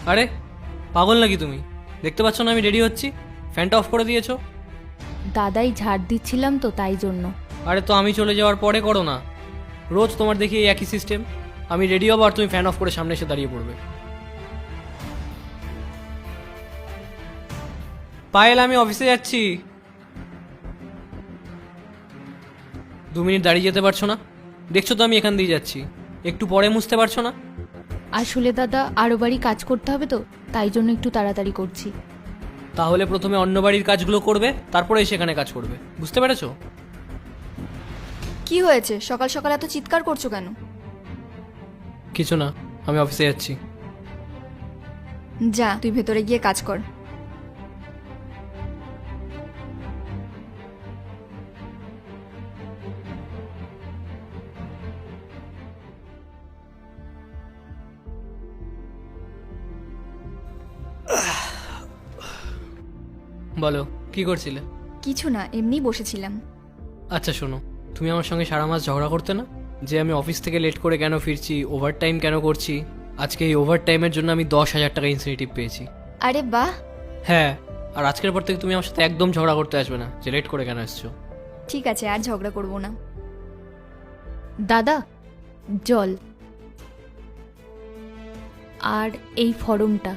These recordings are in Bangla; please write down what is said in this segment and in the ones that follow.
আরে পাগল নাকি তুমি? দেখতে পাচ্ছ না আমি রেডি হচ্ছি? ফ্যানটা অফ করে দিয়েছো। দাদাই ঝাড় দিচ্ছিলাম তো তাই জন্য। আরে তো আমি চলে যাওয়ার পরে করো না। রোজ তোমার দেখি এই একই সিস্টেম। আমি রেডি হবো আর তুমি ফ্যান অফ করে সামনে এসে দাঁড়িয়ে পড়বে। পায়েল, আমি অফিসে যাচ্ছি। 2 মিনিট দাঁড়িয়ে যেতে পারছো না? দেখছো তো আমি এখান দিয়ে যাচ্ছি। একটু পরে মুছতে পারছো না? আসলে দাদা আরো বাড়ি কাজ করতে হবে তো তাই জন্য একটু তাড়াতাড়ি করছি। তাহলে প্রথমে অন্য বাড়ির কাজগুলো করবে, তারপরে সেখানে কাজ করবে। বুঝতে পেরেছো? কি হয়েছে? সকাল সকাল এত চিৎকার করছো কেন? কিছু না, আমি অফিসে যাচ্ছি। যা, তুই ভেতরে গিয়ে কাজ কর। বলো, কি করছিলে? কিছু না, এমনি বসেছিলাম। আচ্ছা শোনো, তুমি আমার সঙ্গে সারা মাস ঝগড়া করতে না যে আমি অফিস থেকে লেট করে কেন ফিরছি, ওভার টাইম কেন করছি। আজকে এই ওভার টাইমের জন্য আমি 10,000 টাকা ইনসেন্টিভ পেয়েছি। আরে বাহ! হ্যাঁ, আর আজকের পর থেকে তুমি আমার সাথে একদম ঝগড়া করতে আসবে না যে লেট করে কেন এসছো। ঠিক আছে, আর ঝগড়া করবো না। দাদা জল আর এই ফর্মটা।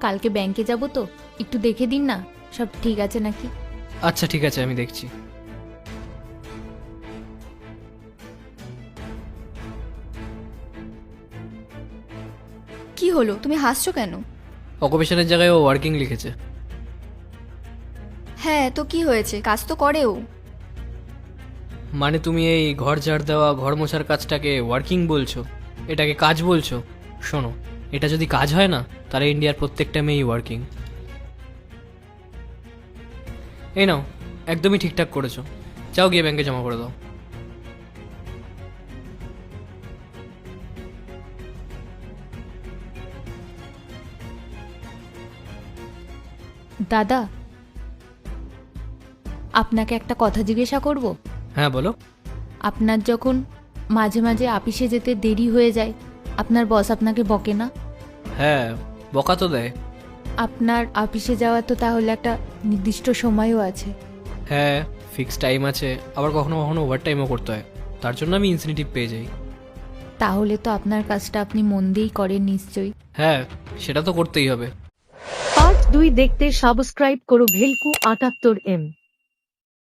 কালকে ব্যাংকে যাব তো, একটু দেখে দিন না সব ঠিক আছে নাকি। আচ্ছা ঠিক আছে, আমি দেখছি। কি হলো, তুমি হাসছো কেন? অকুপেশনের জায়গায় ও ওয়ার্কিং লিখেছে। হ্যাঁ তো কি হয়েছে, কাজ তো করে ও। মানে তুমি এই ঘর ঝাড় দেওয়া, ঘর মোছার কাজটাকে ওয়ার্কিং বলছো? এটাকে কাজ বলছো? শোনো, এটা যদি কাজ হয় না তাহলে ইন্ডিয়ার প্রত্যেকটা মেয়েই ওয়ার্কিং। এই নাও, একদমই ঠিকঠাক করেছো। যাও গিয়ে ব্যাংকে জমা করে দাও। দাদা আপনাকে একটা কথা জিজ্ঞাসা করব। হ্যাঁ বলো। আপনার যখন মাঝে মাঝে অফিসে যেতে দেরি হয়ে যায়, আপনার বস আপনাকে বকে না? হ্যাঁ, বকা তো দেয়। আপনার অফিসে যাওয়ার তো তাহলে একটা নির্দিষ্ট সময়ও আছে। হ্যাঁ, ফিক্স টাইম আছে, আবার কখনো কখনো ওভার টাইমও করতে হয়। তার জন্য আমি ইনসেন্টিভ পেয়ে যাই। তাহলে তো আপনার কাজটা আপনি মন দিয়েই করেন নিশ্চয়ই। হ্যাঁ, সেটা তো করতেই হবে। পার্ট 2 দেখতে সাবস্ক্রাইব করো ভেলকু 78M।